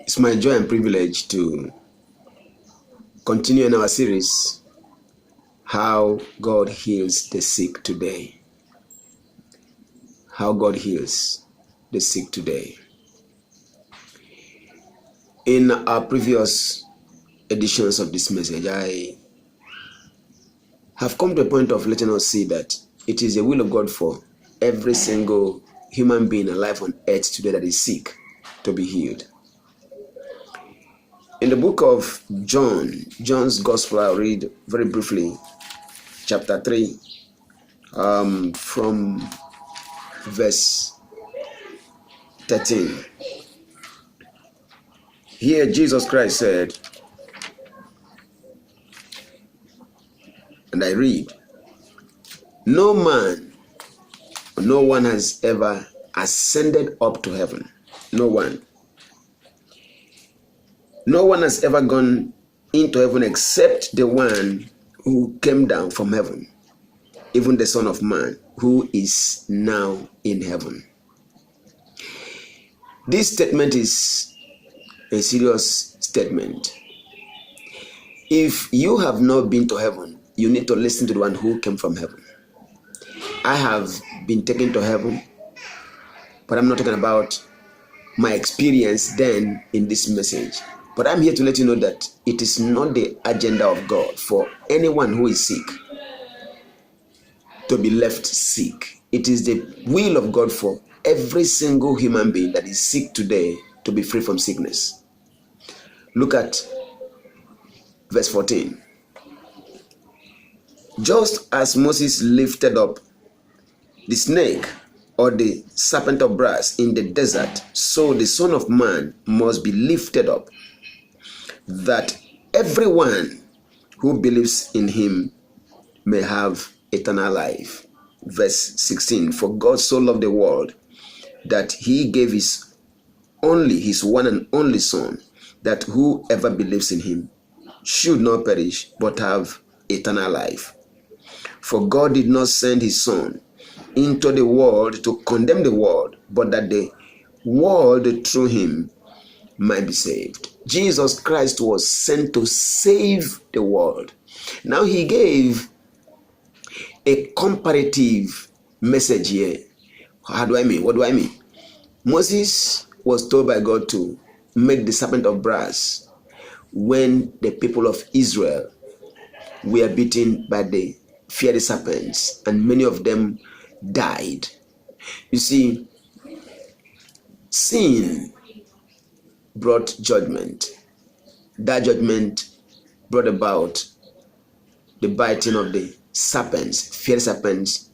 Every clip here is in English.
It's my joy and privilege to continue in our series, How God Heals the Sick Today. How God Heals the Sick Today. In our previous editions of this message, I have come to a point of letting us see that it is the will of God for every single human being alive on earth today that is sick to be healed. In the book of John's Gospel, I'll read very briefly, chapter 3, from verse 13. Here Jesus Christ said, and I read, no one has ever ascended up to heaven. No one has ever gone into heaven except the one who came down from heaven, even the Son of Man, who is now in heaven. This statement is a serious statement. If you have not been to heaven, you need to listen to the one who came from heaven. I have been taken to heaven, but I'm not talking about my experience then in this message. But I'm here to let you know that it is not the agenda of God for anyone who is sick to be left sick. It is the will of God for every single human being that is sick today to be free from sickness. Look at verse 14. Just as Moses lifted up the snake or the serpent of brass in the desert, so the Son of Man must be lifted up, that everyone who believes in him may have eternal life. Verse 16, for God so loved the world that he gave his one and only Son, that whoever believes in him should not perish but have eternal life. For God did not send his Son into the world to condemn the world, but that the world through him might be saved. Jesus Christ was sent to save the world. Now he gave a comparative message here. How do I mean? What do I mean? Moses was told by God to make the serpent of brass when the people of Israel were beaten by the fiery serpents, and many of them died. You see, sin brought judgment. That judgment brought about the biting of the serpents, fiery serpents,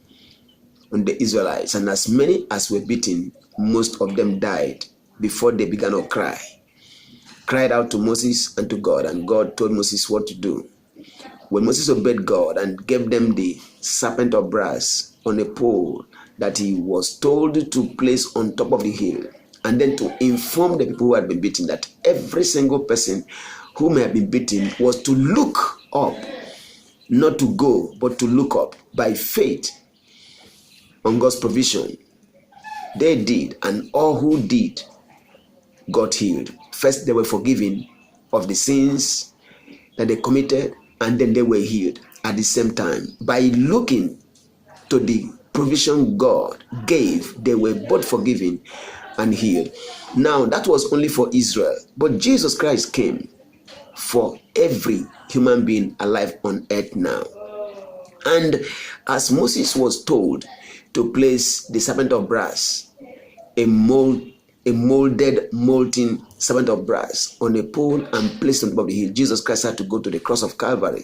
on the Israelites. And as many as were beaten, most of them died before they began to cried out to Moses and to God, and God told Moses what to do. When Moses obeyed God and gave them the serpent of brass on a pole that he was told to place on top of the hill, and then to inform the people who had been beaten that every single person who may have been beaten was to look up, not to go, but to look up by faith on God's provision. They did, and all who did got healed. First, they were forgiven of the sins that they committed, and then they were healed at the same time. By looking to the provision God gave, they were both forgiven and healed. Now, that was only for Israel, but Jesus Christ came for every human being alive on earth now. And as Moses was told to place the serpent of brass, a molded molten serpent of brass on a pole and placed on top of the hill, Jesus Christ had to go to the cross of Calvary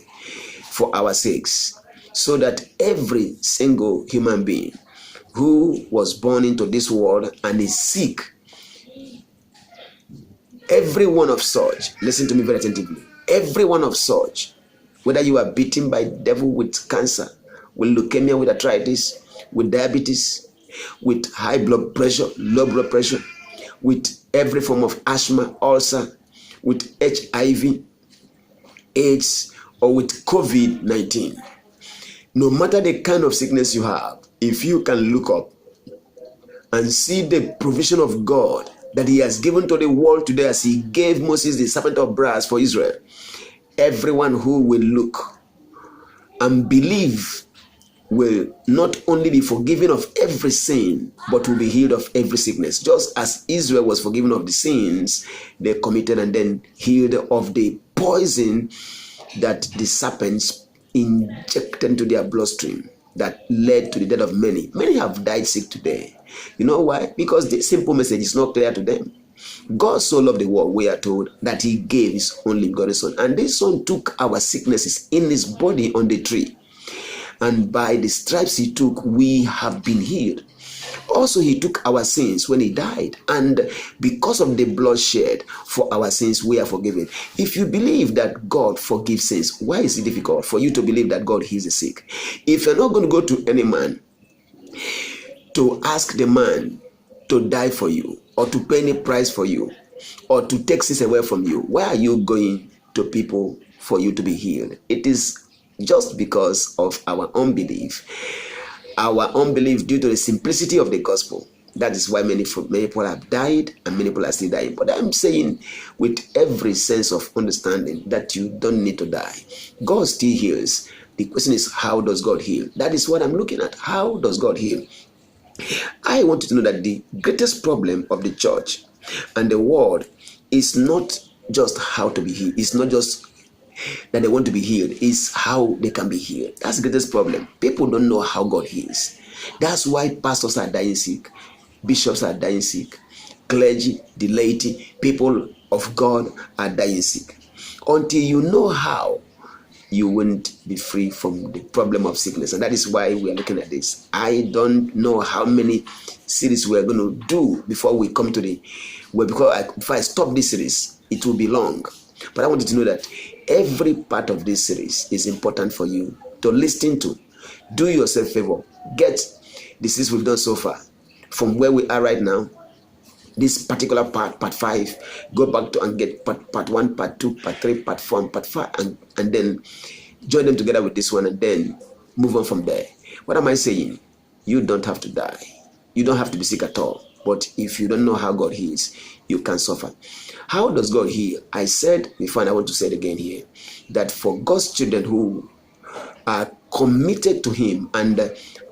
for our sakes, so that every single human being who was born into this world and is sick, every one of such, listen to me very attentively, every one of such, whether you are beaten by the devil with cancer, with leukemia, with arthritis, with diabetes, with high blood pressure, low blood pressure, with every form of asthma, ulcer, with HIV, AIDS, or with COVID-19. No matter the kind of sickness you have, if you can look up and see the provision of God that he has given to the world today, as he gave Moses the serpent of brass for Israel, everyone who will look and believe will not only be forgiven of every sin, but will be healed of every sickness. Just as Israel was forgiven of the sins they committed and then healed of the poison that the serpents injected into their bloodstream that led to the death of many. Many have died sick today. You know why? Because the simple message is not clear to them. God so loved the world, we are told, that he gave his only begotten son. And this son took our sicknesses in his body on the tree. And by the stripes he took, we have been healed. Also, he took our sins when he died. And because of the blood shed for our sins, we are forgiven. If you believe that God forgives sins, why is it difficult for you to believe that God heals the sick? If you're not going to go to any man to ask the man to die for you, or to pay any price for you, or to take sins away from you, why are you going to people for you to be healed? It is just because of our unbelief. Our unbelief due to the simplicity of the gospel. That is why many people have died and many people are still dying. But I'm saying with every sense of understanding that you don't need to die. God still heals. The question is, how does God heal? That is what I'm looking at. How does God heal? I want you to know that the greatest problem of the church and the world is not just how to be healed. It's not just that they want to be healed, is how they can be healed. That's the greatest problem. People don't know how God heals. That's why pastors are dying sick, bishops are dying sick, clergy, the laity, people of God are dying sick. Until you know how, you won't be free from the problem of sickness. And that is why we are looking at this. I don't know how many series we are going to do before we come to the, well, if I stop this series, it will be long. But I want you to know that every part of this series is important for you to listen to. Do yourself a favor. Get the series we've done so far. From where we are right now, this particular part 5, go back to and get part 1, part 2, part 3, part 4, and part 5, and then join them together with this one, and then move on from there. What am I saying? You don't have to die. You don't have to be sick at all. But if you don't know how God heals, you can suffer. How does God heal? I said before, and I want to say it again here, that for God's children who are committed to him and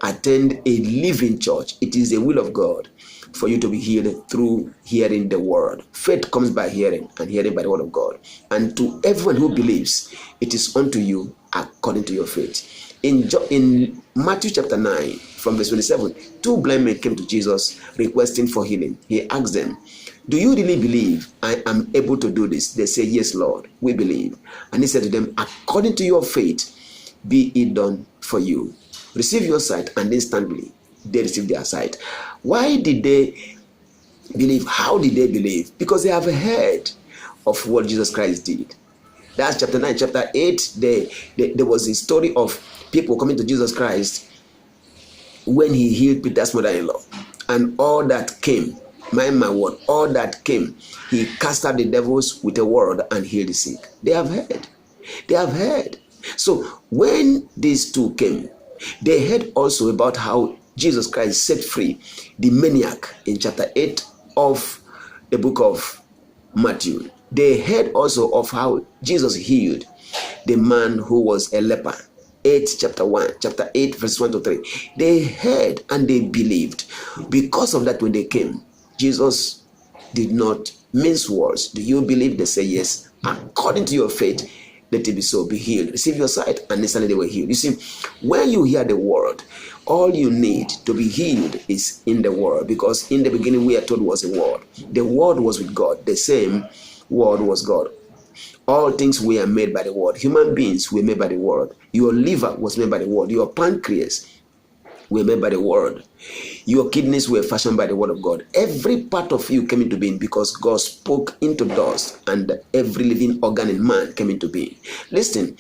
attend a living church, it is the will of God for you to be healed through hearing the word. Faith comes by hearing, and hearing by the word of God. And to everyone who believes, it is unto you according to your faith. In Matthew chapter 9, from verse 27, 2 blind men came to Jesus requesting for healing. He asked them, do you really believe I am able to do this? They say, yes, Lord, we believe. And he said to them, according to your faith, be it done for you. Receive your sight, and instantly they received their sight. Why did they believe? How did they believe? Because they have heard of what Jesus Christ did. That's chapter 9. Chapter 8, there was a story of people coming to Jesus Christ when he healed Peter's mother-in-law. And all that came, mind my word, all that came, he cast out the devils with a word and healed the sick. They have heard. They have heard. So when these two came, they heard also about how Jesus Christ set free the maniac in chapter 8 of the book of Matthew. They heard also of how Jesus healed the man who was a leper. Chapter 8, verse 1 to 3. They heard and they believed. Because of that, when they came, Jesus did not mince words. Do you believe? They say yes. According to your faith, let it be so. Be healed. Receive your sight, and instantly they were healed. You see, when you hear the word, all you need to be healed is in the word, because in the beginning we are told was a word. The word was with God. The same word was God. All things were made by the word. Human beings were made by the word. Your liver was made by the word. Your pancreas were made by the word. Your kidneys were fashioned by the word of God. Every part of you came into being because God spoke into dust, and every living organ in man came into being. Listen,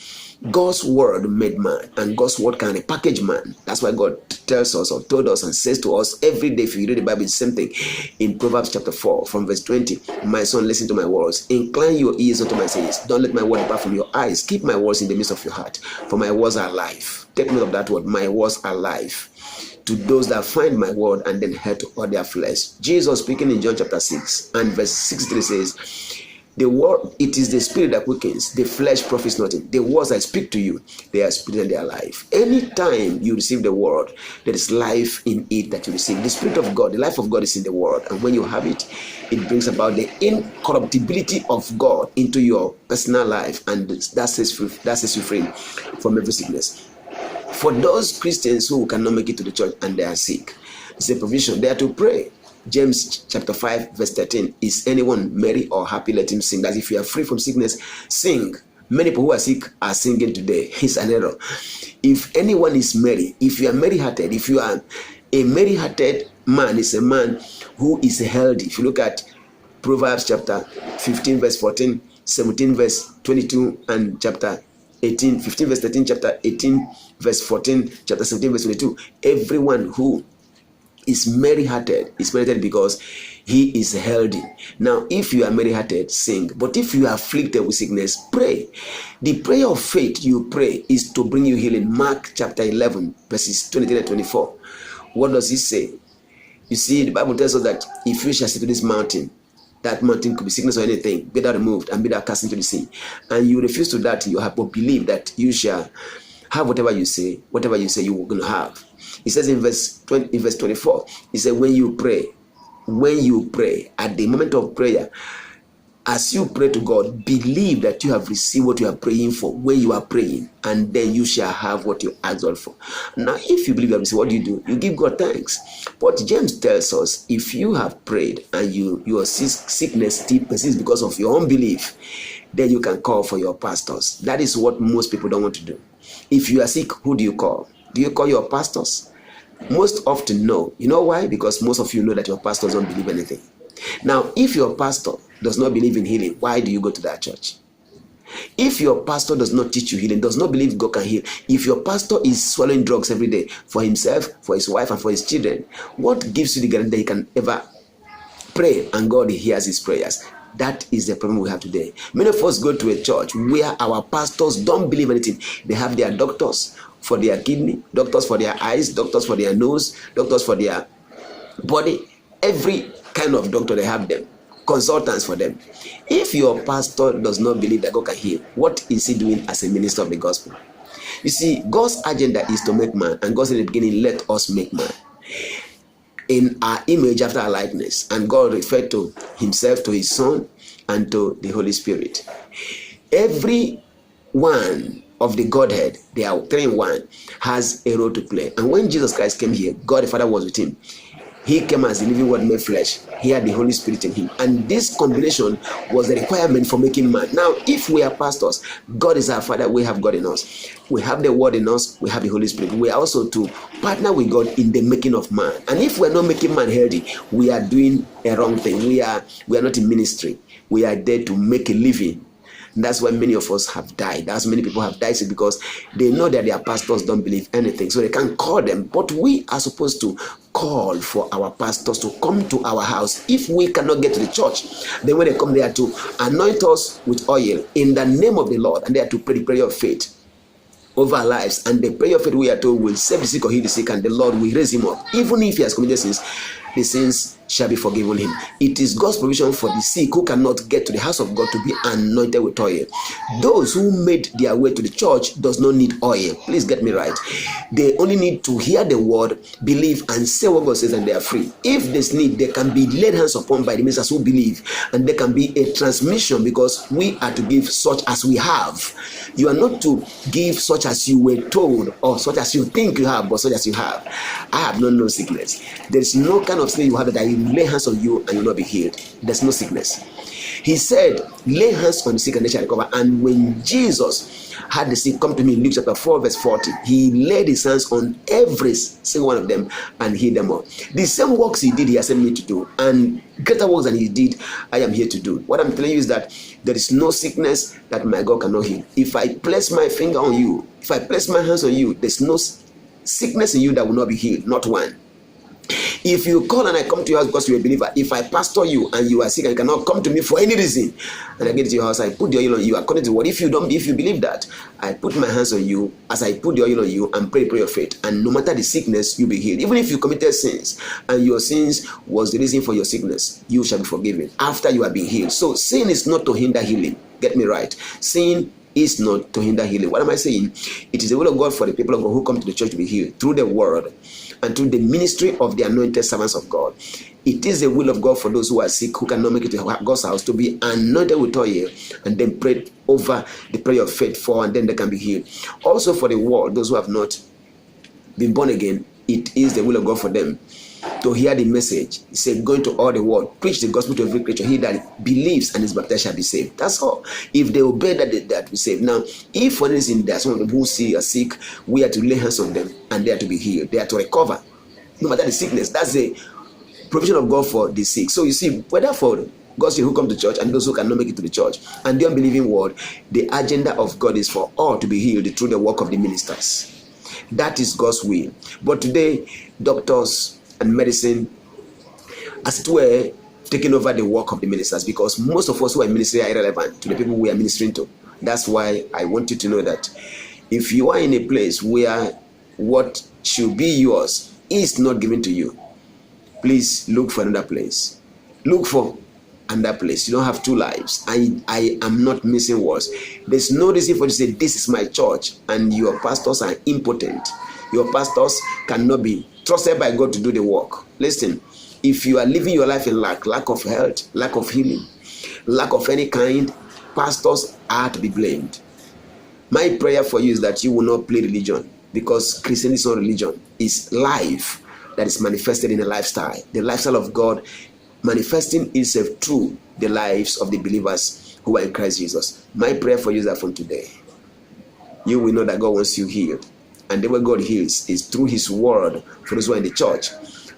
God's word made man, and God's word can repackage man. That's why God tells us or told us and says to us every day. If you read the Bible, it's the same thing. In Proverbs chapter 4 from verse 20, my son, listen to my words. Incline your ears unto my sayings. Don't let my word depart from your eyes. Keep my words in the midst of your heart, for my words are life. Take note of that word. My words are life. to those that find my word and then hate all their flesh. Jesus speaking in John chapter 6 and verse 63 says, the word, it is the spirit that quickens, the flesh profits nothing. The words I speak to you, they are spirit and they are life. Anytime you receive the word, there is life in it that you receive. The spirit of God, the life of God is in the word. And when you have it, it brings about the incorruptibility of God into your personal life. And that sets you free from every sickness. For those Christians who cannot make it to the church and they are sick, it's a provision. They are to pray. James chapter 5 verse 13, is anyone merry or happy? Let him sing. That if you are free from sickness, sing. Many people who are sick are singing today. It's an error. If anyone is merry, if you are merry-hearted, if you are a merry-hearted man, is a man who is healthy. If you look at Proverbs chapter 15 verse 14, 17 verse 22, and chapter 18, 15 verse 13, chapter 18 verse 14, chapter 17 verse 22, everyone who is merry-hearted is merry-hearted because he is healthy. Now, if you are merry-hearted, sing. But if you are afflicted with sickness, pray. The prayer of faith you pray is to bring you healing. Mark chapter 11, verses 23 and 24. What does it say? You see, the Bible tells us that if you shall say to this mountain, that mountain could be sickness or anything, be that removed and be that cast into the sea, and you refuse to that, you have but believe that you shall have whatever you say you are going to have. It says in verse 24, he said, when you pray, at the moment of prayer, as you pray to God, believe that you have received what you are praying for when you are praying, and then you shall have what you asked God for. Now, if you believe you have received, what do? You give God thanks. But James tells us, if you have prayed and your sickness still persists because of your unbelief, then you can call for your pastors. That is what most people don't want to do. If you are sick, who do you call? Do you call your pastors? Most often, no. You know why? Because most of you know that your pastors don't believe anything. Now, if your pastor does not believe in healing, why do you go to that church? If your pastor does not teach you healing, does not believe God can heal, if your pastor is swallowing drugs every day for himself, for his wife, and for his children, what gives you the guarantee that he can ever pray and God hears his prayers? That is the problem we have today. Many of us go to a church where our pastors don't believe anything. They have their doctors for their kidney, doctors for their eyes, doctors for their nose, doctors for their body. Every kind of doctor, they have them. Consultants for them. If your pastor does not believe that God can heal, what is he doing as a minister of the gospel? You see, God's agenda is to make man, and God said in the beginning, let us make man in our image after our likeness. And God referred to himself, to his son, and to the Holy Spirit. Every one of the Godhead, they are 3 in 1, has a role to play. And when Jesus Christ came here, God the Father was with him. He came as the living word made flesh. He had the Holy Spirit in him. And this combination was the requirement for making man. Now, if we are pastors, God is our Father, we have God in us. We have the word in us, we have the Holy Spirit. We are also to partner with God in the making of man. And if we're not making man healthy, we are doing a wrong thing. We are not in ministry. We are there to make a living. And that's why many of us have died. That's many people have died because they know that their pastors don't believe anything. So they can't call them. But we are supposed to call for our pastors to come to our house. If we cannot get to the church, then when they come, they are to anoint us with oil in the name of the Lord. And they are to pray the prayer of faith over our lives. And the prayer of faith, we are told, will save the sick or heal the sick, and the Lord will raise him up. Even if he has committed sins, the sins shall be forgiven him. It is God's provision for the sick who cannot get to the house of God to be anointed with oil. Those who made their way to the church does not need oil. Please get me right. They only need to hear the word, believe, and say what God says, and they are free. If there's need, they can be laid hands upon by the ministers who believe, and there can be a transmission, because we are to give such as we have. You are not to give such as you were told or such as you think you have, but such as you have. I have not known sickness. There is no kind of sickness you have that I will lay hands on you and you will not be healed. There's no sickness. He said, lay hands on the sick and they shall recover. And when Jesus had the sick come to me in Luke chapter 4 verse 40, he laid his hands on every single one of them and healed them all. The same works he did, he has sent me to do, and greater works than he did, I am here to do. What I'm telling you is that there is no sickness that my God cannot heal. If I place my finger on you, if I place my hands on you, there's no sickness in you that will not be healed, not one. If you call and I come to your house because you're a believer, if I pastor you and you are sick and you cannot come to me for any reason, and I get to your house, I put the oil on you according to what? If you believe that, I put my hands on you as I put the oil on you and pray of faith, and no matter the sickness, you'll be healed. Even if you committed sins and your sins was the reason for your sickness, you shall be forgiven after you have been healed. So sin is not to hinder healing. Get me right. Sin is not to hinder healing. What am I saying? It is the will of God for the people of God who come to the church to be healed through the word and through the ministry of the anointed servants of God. It is the will of God for those who are sick, who cannot make it to God's house, to be anointed with oil and then prayed over the prayer of faith for, and then they can be healed. Also for the world, those who have not been born again, it is the will of God for them to hear the message. He said, go into all the world, preach the gospel to every creature. He that believes and is baptized shall be saved. That's all. If they obey that be saved. Now, if for instance there are some of them who are sick, we are to lay hands on them and they are to be healed. They are to recover, no matter the sickness. That's the provision of God for the sick. So you see, whether for God's who come to church and those who cannot make it to the church and the unbelieving world, the agenda of God is for all to be healed through the work of the ministers. That is God's will. But today, doctors and medicine, as it were, taking over the work of the ministers, because most of us who are ministry are irrelevant to the people we are ministering to. That's why I want you to know that if you are in a place where what should be yours is not given to you, please look for another place. Look for another place. You don't have two lives. I am not missing words. There's no reason for you to say, this is my church, and your pastors are impotent. Your pastors cannot be trusted by God to do the work. Listen, if you are living your life in lack of health, lack of healing, lack of any kind, pastors are to be blamed. My prayer for you is that you will not play religion, because Christianity is not religion. It's life that is manifested in a lifestyle. The lifestyle of God manifesting itself through the lives of the believers who are in Christ Jesus. My prayer for you is that from today, you will know that God wants you healed. And the way God heals is through his word for those who are in the church.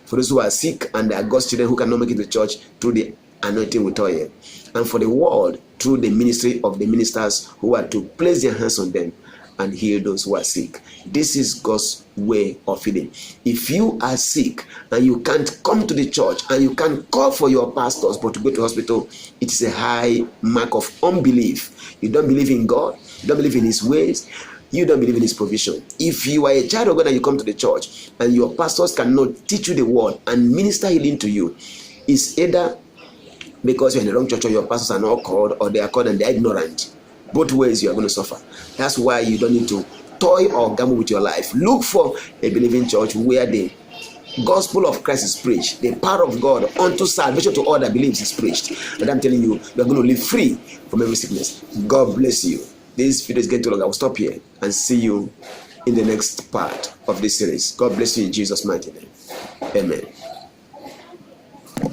For those who are sick and are God's children who cannot make it to church, through the anointing with oil. And for the world, through the ministry of the ministers who are to place their hands on them and heal those who are sick. This is God's way of healing. If you are sick and you can't come to the church and you can call for your pastors but to go to hospital, it is a high mark of unbelief. You don't believe in God, you don't believe in his ways, you don't believe in his provision. If you are a child of God and you come to the church and your pastors cannot teach you the word and minister healing to you, it's either because you're in the wrong church or your pastors are not called, or they are called and they're ignorant. Both ways you are going to suffer. That's why you don't need to toy or gamble with your life. Look for a believing church where the gospel of Christ is preached, the power of God unto salvation to all that believes is preached. And I'm telling you, you are going to live free from every sickness. God bless you. This video is getting too long. I will stop here and see you in the next part of this series. God bless you in Jesus' mighty name. Amen.